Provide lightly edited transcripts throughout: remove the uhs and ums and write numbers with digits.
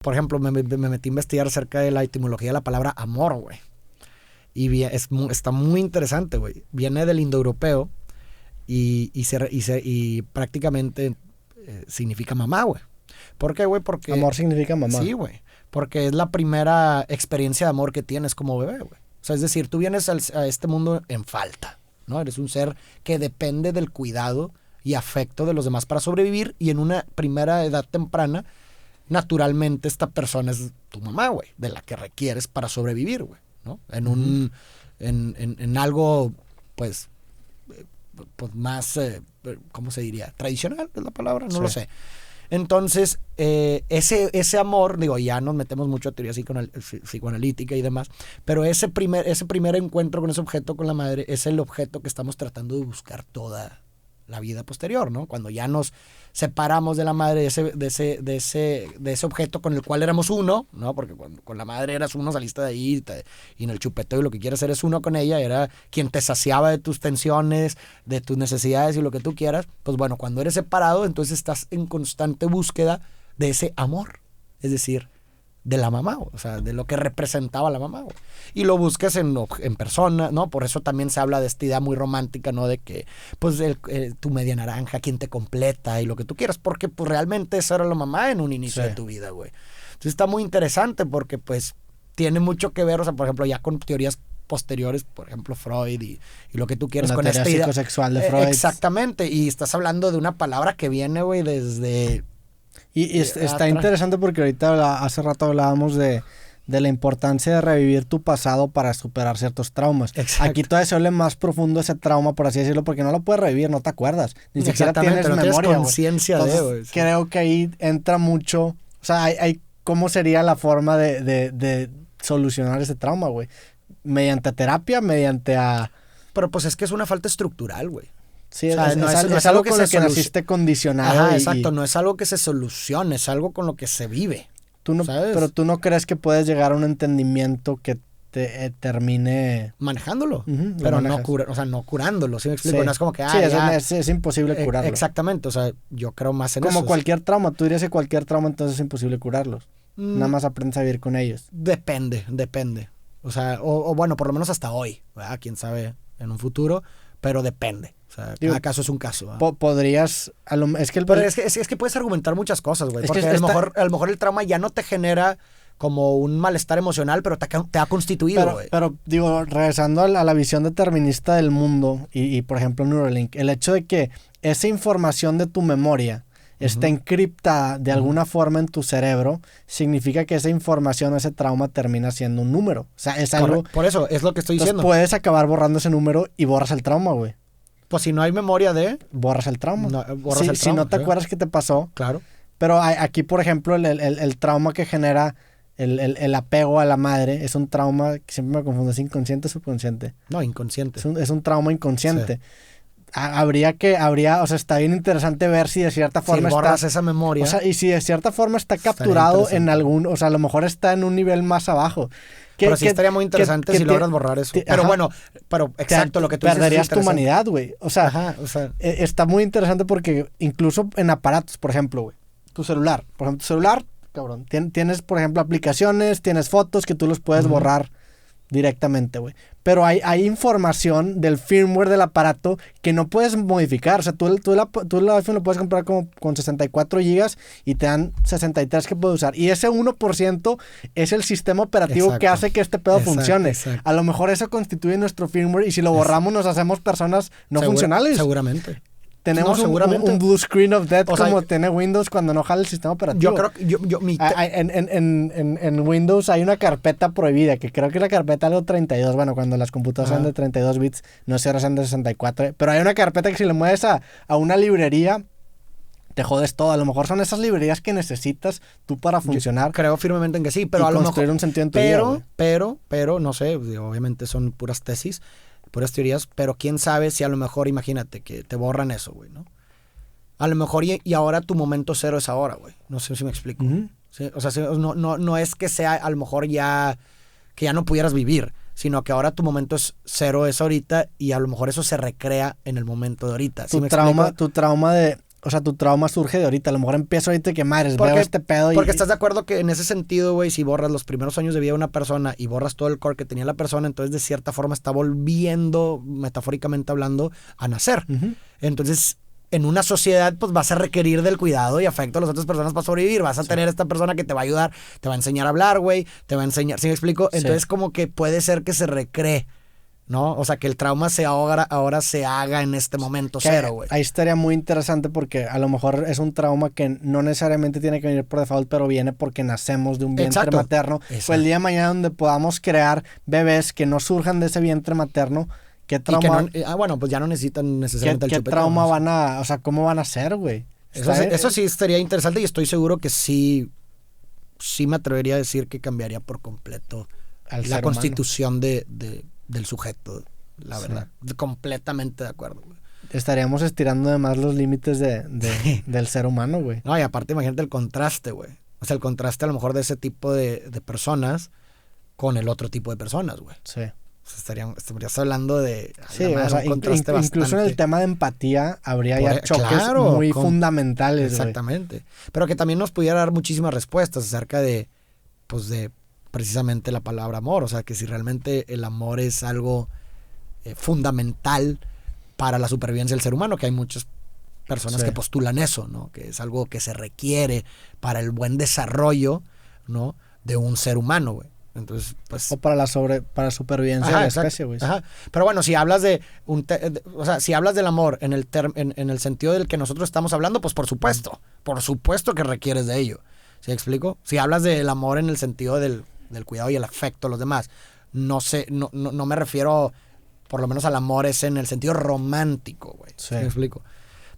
Por ejemplo, me metí a investigar acerca de la etimología de la palabra amor, güey. Y está muy interesante, güey. Viene del indoeuropeo y prácticamente significa mamá, güey. ¿Por qué, güey? Porque... Amor significa mamá. Sí, güey. Porque es la primera experiencia de amor que tienes como bebé, güey. O sea, es decir, tú vienes a este mundo en falta, ¿no? Eres un ser que depende del cuidado y afecto de los demás para sobrevivir, y en una primera edad temprana, naturalmente esta persona es tu mamá, güey, de la que requieres para sobrevivir, güey, ¿no? En algo, pues más, ¿cómo se diría? ¿Tradicional es la palabra? No lo sé. Entonces, ese amor, digo, ya nos metemos mucho a teoría psicoanalítica y demás, pero ese primer encuentro con ese objeto, con la madre, es el objeto que estamos tratando de buscar toda la vida posterior, ¿no? Cuando ya nos separamos de la madre, de ese objeto con el cual éramos uno, ¿no? Porque cuando con la madre eras uno, saliste de ahí y en el chupeteo y lo que quieres eres uno con ella, era quien te saciaba de tus tensiones, de tus necesidades y lo que tú quieras. Pues bueno, cuando eres separado, entonces estás en constante búsqueda de ese amor, es decir, de la mamá, o sea, de lo que representaba la mamá, güey. Y lo buscas en persona, ¿no? Por eso también se habla de esta idea muy romántica, ¿no? De que, pues, tu media naranja, quien te completa y lo que tú quieras, porque, pues, realmente esa era la mamá en un inicio de tu vida, güey. Entonces está muy interesante porque, pues, tiene mucho que ver, o sea, por ejemplo, ya con teorías posteriores, por ejemplo, Freud y lo que tú quieras con esta idea psicosexual de Freud. Exactamente, y estás hablando de una palabra que viene, güey, desde... Y está interesante porque ahorita hace rato hablábamos de la importancia de revivir tu pasado para superar ciertos traumas. Exacto. Aquí todavía se vuelve más profundo ese trauma, por así decirlo, porque no lo puedes revivir, no te acuerdas. Ni siquiera tienes memoria. Tienes conciencia de, güey. Sí. Creo que ahí entra mucho, o sea, hay cómo sería la forma de solucionar ese trauma, güey. Mediante terapia, Pero pues es que es una falta estructural, güey. Sí, o sea, es algo con lo que naciste condicionado. Ajá, exacto, no es algo que se solucione, es algo con lo que se vive. Pero tú no crees que puedes llegar a un entendimiento que te termine... Manejándolo, pero no curándolo, ¿sí me explico? Sí. No es como que... es imposible curarlo. Exactamente, o sea, yo creo más en eso. Como cualquier trauma, tú dirías que cualquier trauma entonces es imposible curarlos. Nada más aprendes a vivir con ellos. Depende. O sea, o bueno, por lo menos hasta hoy, ¿verdad? Quién sabe en un futuro, pero depende. O sea, cada caso es un caso. Podrías... es que puedes argumentar muchas cosas, güey. Porque a lo mejor el trauma ya no te genera como un malestar emocional, pero te ha constituido, güey. Pero, digo, regresando a la visión determinista del mundo y, por ejemplo, Neuralink, el hecho de que esa información de tu memoria está encriptada de alguna forma en tu cerebro, significa que esa información o ese trauma termina siendo un número. O sea, es algo... Por eso, es lo que estoy diciendo. Puedes acabar borrando ese número y borras el trauma, güey. Pues si no hay memoria borras el trauma. Si no te acuerdas qué te pasó. Claro. Pero aquí, por ejemplo, el trauma que genera el apego a la madre es un trauma que siempre me confundo. ¿Es inconsciente o subconsciente? No, inconsciente. Es un trauma inconsciente. Sí. O sea, está bien interesante ver si de cierta forma borras esa memoria. O sea, y si de cierta forma está capturado en algún... O sea, a lo mejor está en un nivel más abajo. Pero sí estaría muy interesante si logras borrar eso. Pero bueno, exacto, lo que tú dices. Perderías tu humanidad, güey. O sea, está muy interesante porque incluso en aparatos, por ejemplo, güey. Tu celular. Por ejemplo, tu celular, cabrón. Tienes, por ejemplo, aplicaciones, tienes fotos que tú los puedes borrar directamente, güey. Pero hay información del firmware del aparato que no puedes modificar. O sea, tú el iPhone lo puedes comprar como con 64 gigas y te dan 63 que puedes usar. Y ese 1% es el sistema operativo que hace que este pedo funcione. Exacto. A lo mejor eso constituye nuestro firmware y si lo borramos nos hacemos personas no funcionales. Seguramente. Tenemos un blue screen of death como tiene Windows cuando no jala el sistema operativo. Yo creo que... En Windows hay una carpeta prohibida, que creo que es la carpeta algo 32. Bueno, cuando las computadoras son de 32 bits, no se hacen de 64. Pero hay una carpeta que si le mueves a una librería, te jodes todo. A lo mejor son esas librerías que necesitas tú para funcionar. Yo creo firmemente en que sí, pero a lo mejor... un sentido en tu vida, pero, no sé, obviamente son puras tesis, puras teorías, pero quién sabe si a lo mejor, imagínate, que te borran eso, güey, ¿no? A lo mejor y ahora tu momento cero es ahora, güey. No sé si me explico. ¿Sí? O sea, no es que sea a lo mejor ya que ya no pudieras vivir, sino que ahora tu momento cero es ahorita y a lo mejor eso se recrea en el momento de ahorita. ¿Sí Tu trauma de o sea, tu trauma surge de ahorita. A lo mejor empiezo ahorita que madres, veo este pedo Porque estás de acuerdo que en ese sentido, güey, si borras los primeros años de vida de una persona y borras todo el core que tenía la persona, entonces de cierta forma está volviendo, metafóricamente hablando, a nacer. Entonces, en una sociedad, pues vas a requerir del cuidado y afecto a las otras personas para sobrevivir. Vas a tener esta persona que te va a ayudar, te va a enseñar a hablar, güey, te va a enseñar, ¿sí me explico? Entonces, como que puede ser que se recree, ¿no? O sea, que el trauma ahora se haga en este momento cero, güey. Ahí estaría muy interesante porque a lo mejor es un trauma que no necesariamente tiene que venir por default, pero viene porque nacemos de un vientre materno. Pues el día de mañana donde podamos crear bebés que no surjan de ese vientre materno, ¿qué trauma? Bueno, pues ya no necesitan necesariamente el chupete. ¿Qué trauma van a, o sea, cómo van a ser, güey? Eso sí estaría interesante y estoy seguro que sí me atrevería a decir que cambiaría por completo la constitución del sujeto, la verdad. Completamente de acuerdo, güey. Estaríamos estirando además los límites del ser humano, güey. No, y aparte imagínate el contraste, güey. O sea, el contraste a lo mejor de ese tipo de personas con el otro tipo de personas, güey. Sí. O sea, estarías hablando de... Sí, o sea, incluso en el tema de empatía habría ya choques muy fundamentales, exactamente. Güey. Pero que también nos pudiera dar muchísimas respuestas acerca de precisamente la palabra amor. O sea, que si realmente el amor es algo fundamental para la supervivencia del ser humano, que hay muchas personas que postulan eso, ¿no? Que es algo que se requiere para el buen desarrollo, ¿no? De un ser humano, güey. Entonces, pues... O para la supervivencia de la especie, güey. Ajá. Pero bueno, si hablas si hablas del amor en el sentido del que nosotros estamos hablando, pues por supuesto que requieres de ello. ¿Sí me explico? Si hablas del amor en el sentido del cuidado y el afecto a los demás, no me refiero, por lo menos al amor es en el sentido romántico, güey. ¿Sí me explico?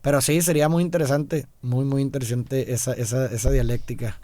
Pero sí, sería muy interesante, muy, muy interesante esa dialéctica.